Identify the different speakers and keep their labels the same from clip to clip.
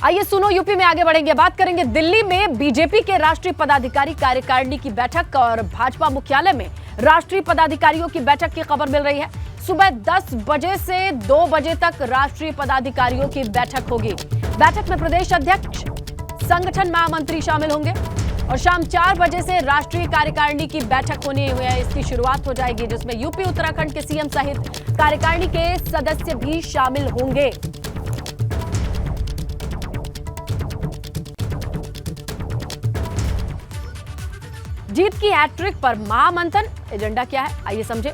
Speaker 1: आइए सुनो यूपी में आगे बढ़ेंगे। बात करेंगे दिल्ली में बीजेपी के राष्ट्रीय पदाधिकारी कार्यकारिणी की बैठक और भाजपा मुख्यालय में राष्ट्रीय पदाधिकारियों की बैठक की खबर मिल रही है। सुबह 10 बजे से 2 बजे तक राष्ट्रीय पदाधिकारियों की बैठक होगी। बैठक में प्रदेश अध्यक्ष, संगठन महामंत्री शामिल होंगे और शाम 4 बजे से राष्ट्रीय कार्यकारिणी की बैठक होनी है। इसकी शुरुआत हो जाएगी, जिसमें यूपी उत्तराखंड के सीएम सहित कार्यकारिणी के सदस्य भी शामिल होंगे। जीत की हैट्रिक पर महामंथन, एजेंडा क्या है आइए समझे।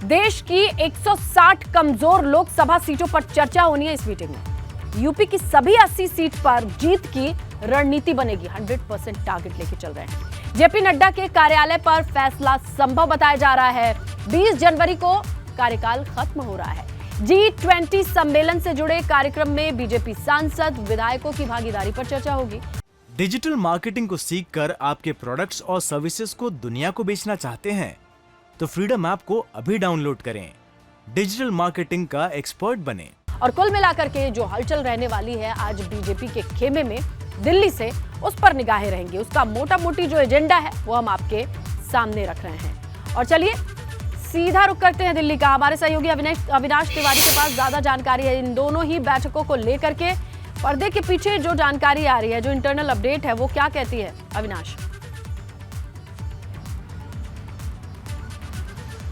Speaker 1: देश की 160 कमजोर लोकसभा सीटों पर चर्चा होनी है इस मीटिंग में। यूपी की सभी 80 सीट पर जीत की रणनीति बनेगी। 100% टारगेट लेके चल रहे हैं। जेपी नड्डा के कार्यालय पर फैसला संभव बताया जा रहा है। 20 जनवरी को कार्यकाल खत्म हो रहा है। G20 सम्मेलन से जुड़े कार्यक्रम में बीजेपी सांसद, विधायकों की भागीदारी पर चर्चा होगी।
Speaker 2: डिजिटल मार्केटिंग को सीखकर आपके प्रोडक्ट्स और सर्विसेज को दुनिया को बेचना चाहते हैं तो फ्रीडम ऐप को अभी डाउनलोड करें। डिजिटल मार्केटिंग का एक्सपर्ट बने।
Speaker 1: और कुल मिलाकर के जो हलचल रहने वाली है आज बीजेपी के खेमे में दिल्ली से, उस पर निगाहें रहेंगी। उसका मोटा मोटी जो एजेंडा है वो हम आपके सामने रख रहे हैं। और चलिए सीधा रुख करते हैं दिल्ली का। हमारे सहयोगी अविनाश तिवारी के पास ज्यादा जानकारी है इन दोनों ही बैठकों को लेकर के। पर्दे के पीछे जो जानकारी आ रही है, जो इंटरनल अपडेट है, वो क्या कहती है अविनाश?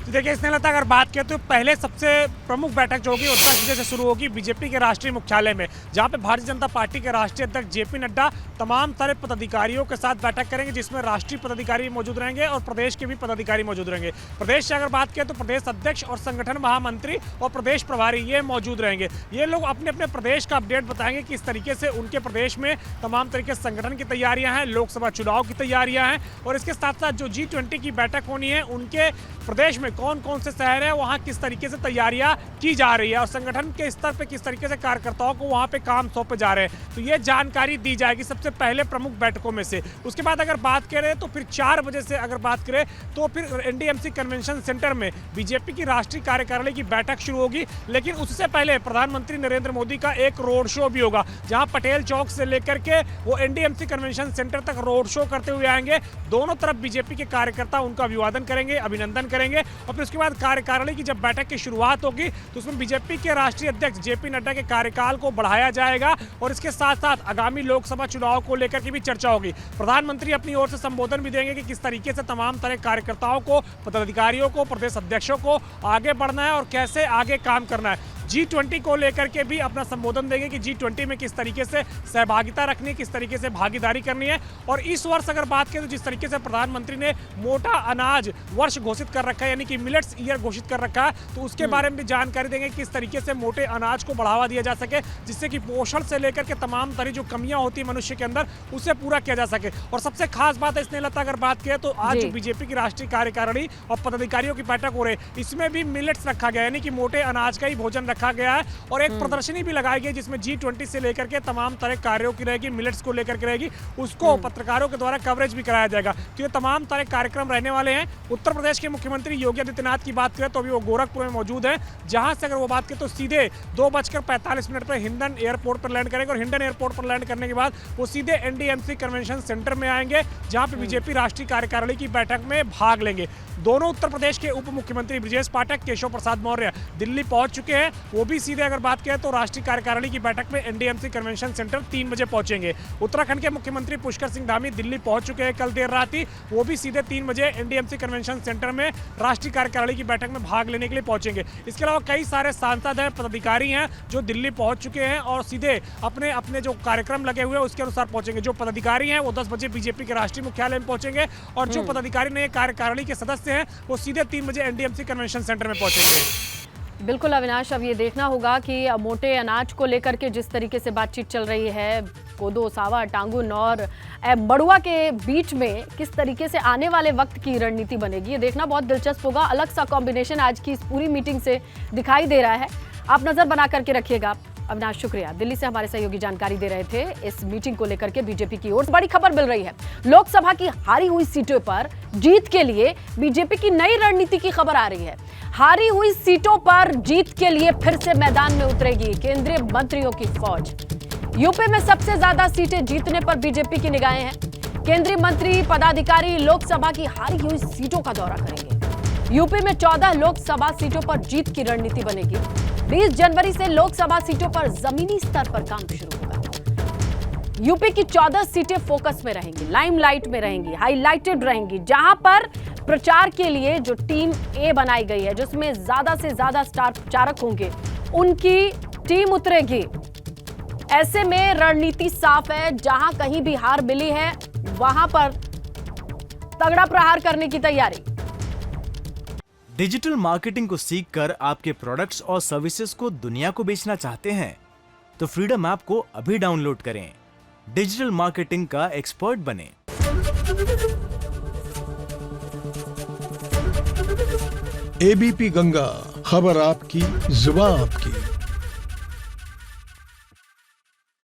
Speaker 3: देखिए स्नेहलता, अगर बात करें तो पहले सबसे प्रमुख बैठक जो होगी वो 10 बजे से शुरू होगी बीजेपी के राष्ट्रीय मुख्यालय में, जहां पे भारतीय जनता पार्टी के राष्ट्रीय अध्यक्ष जेपी नड्डा तमाम सारे पदाधिकारियों के साथ बैठक करेंगे, जिसमें राष्ट्रीय पदाधिकारी मौजूद रहेंगे और प्रदेश के भी पदाधिकारी मौजूद रहेंगे। प्रदेश से अगर बात करें तो प्रदेश अध्यक्ष और संगठन महामंत्री और प्रदेश प्रभारी ये मौजूद रहेंगे। ये लोग अपने अपने प्रदेश का अपडेट बताएंगे किस तरीके से उनके प्रदेश में तमाम तरीके से संगठन की तैयारियां हैं, लोकसभा चुनाव की तैयारियां हैं और इसके साथ साथ जो G20 की बैठक होनी है उनके प्रदेश में कौन कौन से शहर है, वहां किस तरीके से तैयारियां की जा रही है और संगठन के स्तर पे किस तरीके से कार्यकर्ताओं को वहां पे काम सौंपे जा रहे हैं, तो ये जानकारी दी जाएगी सबसे पहले प्रमुख बैठकों में से। उसके बाद अगर बात करें तो फिर 4 बजे से अगर बात करें तो फिर NDMC कन्वेंशन सेंटर में बीजेपी की राष्ट्रीय कार्यकारिणी की बैठक शुरू होगी। लेकिन उससे पहले प्रधानमंत्री नरेंद्र मोदी का एक रोड शो भी होगा, जहां पटेल चौक से लेकर के वो NDMC कन्वेंशन सेंटर तक रोड शो करते हुए आएंगे। दोनों तरफ बीजेपी के कार्यकर्ता उनका अभिवादन करेंगे, अभिनंदन करेंगे और फिर उसके बाद कार्यकारिणी की जब बैठक की शुरुआत होगी तो उसमें बीजेपी के राष्ट्रीय अध्यक्ष जेपी नड्डा के कार्यकाल को बढ़ाया जाएगा और इसके साथ साथ आगामी लोकसभा चुनाव को लेकर के भी चर्चा होगी। प्रधानमंत्री अपनी ओर से संबोधन भी देंगे कि किस तरीके से तमाम तरह कार्यकर्ताओं को, पदाधिकारियों को, प्रदेश अध्यक्षों को आगे बढ़ना है और कैसे आगे काम करना है। G20 को लेकर के भी अपना संबोधन देंगे कि G20 में किस तरीके से सहभागिता रखनी है, किस तरीके से भागीदारी करनी है। और इस वर्ष अगर बात करें तो जिस तरीके से प्रधानमंत्री ने मोटा अनाज वर्ष घोषित कर रखा है, यानी कि मिलेट्स ईयर घोषित कर रखा है, तो उसके बारे में भी जानकारी देंगे किस तरीके से मोटे अनाज को बढ़ावा दिया जा सके, जिससे कि पोषण से लेकर के तमाम तरह जो कमियां होती है मनुष्य के अंदर उसे पूरा किया जा सके। और सबसे खास बात है स्नेहलता, अगर बात करें तो आज जो बीजेपी की राष्ट्रीय कार्यकारिणी और पदाधिकारियों की बैठक हो रही है, इसमें भी मिलेट्स रखा गया, यानी कि मोटे अनाज का ही भोजन रखा गया है और एक प्रदर्शनी भी लगाई गई जिसमें G20 से लेकर के तमाम तरह कार्यों की रहेगी, मिलेट्स को लेकर के रहेगी, उसको पत्रकारों के द्वारा कवरेज भी कराया जाएगा। तो ये तमाम तरह कार्यक्रम रहने वाले हैं। उत्तर प्रदेश के मुख्यमंत्री योगी आदित्यनाथ की बात करें तो अभी वो गोरखपुर में मौजूद है, जहां से अगर वो बात करें तो सीधे 2:45 पर हिंडन एयरपोर्ट पर लैंड करेंगे और हिंडन एयरपोर्ट पर लैंड करने के बाद वो सीधे NDMC कन्वेंशन सेंटर में आएंगे, जहां पे बीजेपी राष्ट्रीय कार्यकारिणी की बैठक में भाग लेंगे। दोनों उत्तर प्रदेश के उप मुख्यमंत्री ब्रजेश पाठक, केशव प्रसाद मौर्य दिल्ली पहुंच चुके हैं। वो भी सीधे अगर बात करें तो राष्ट्रीय कार्यकारिणी की बैठक में NDMC कन्वेंशन सेंटर 3 बजे पहुंचेंगे। उत्तराखंड के मुख्यमंत्री पुष्कर सिंह धामी दिल्ली पहुंच चुके हैं कल देर रात ही, वो भी सीधे 3 बजे NDMC कन्वेंशन सेंटर में राष्ट्रीय कार्यकारिणी की बैठक में भाग लेने के लिए पहुंचेंगे। इसके अलावा कई सारे सांसद हैं, पदाधिकारी हैं जो दिल्ली पहुंच चुके हैं और सीधे अपने अपने जो कार्यक्रम लगे हुए हैं उसके अनुसार पहुंचेंगे। जो पदाधिकारी हैं वो 10 बजे बीजेपी के राष्ट्रीय मुख्यालय में पहुंचेंगे और जो पदाधिकारी नहीं कार्यकारिणी के सदस्य हैं वो सीधे 3 बजे NDMC कन्वेंशन सेंटर में पहुंचेंगे।
Speaker 1: बिल्कुल अविनाश, अब ये देखना होगा कि मोटे अनाज को लेकर के जिस तरीके से बातचीत चल रही है, कोदो, सावा, टांगुन और बड़ुआ के बीच में किस तरीके से आने वाले वक्त की रणनीति बनेगी, ये देखना बहुत दिलचस्प होगा। अलग सा कॉम्बिनेशन आज की इस पूरी मीटिंग से दिखाई दे रहा है। आप नजर बना करके रखिएगा। अविनाश, शुक्रिया। दिल्ली से हमारे सहयोगी जानकारी दे रहे थे इस मीटिंग को लेकर के। बीजेपी की ओर से बड़ी खबर मिल रही है। लोकसभा की हारी हुई सीटों पर जीत के लिए बीजेपी की नई रणनीति की खबर आ रही है। हारी हुई सीटों पर जीत के लिए फिर से मैदान में उतरेगी केंद्रीय मंत्रियों की फौज। यूपी में सबसे ज्यादा सीटें जीतने पर बीजेपी की निगाहें हैं। केंद्रीय मंत्री पदाधिकारी लोकसभा की हारी हुई सीटों का दौरा करेंगे। यूपी में 14 लोकसभा सीटों पर जीत की रणनीति बनेगी। 20 जनवरी से लोकसभा सीटों पर जमीनी स्तर पर काम शुरू होगा। यूपी की 14 सीटें फोकस में रहेंगी, लाइमलाइट में रहेंगी, हाईलाइटेड रहेंगी, जहां पर प्रचार के लिए जो टीम ए बनाई गई है, जिसमें ज्यादा से ज्यादा स्टार प्रचारक होंगे, उनकी टीम उतरेगी। ऐसे में रणनीति साफ है, जहां कहीं भी हार मिली है वहां पर तगड़ा प्रहार करने की तैयारी।
Speaker 2: डिजिटल मार्केटिंग को सीखकर आपके प्रोडक्ट्स और सर्विसेज को दुनिया को बेचना चाहते हैं तो फ्रीडम ऐप को अभी डाउनलोड करें। डिजिटल मार्केटिंग का एक्सपर्ट बनें।
Speaker 4: एबीपी गंगा, खबर आपकी, जुबान आपकी।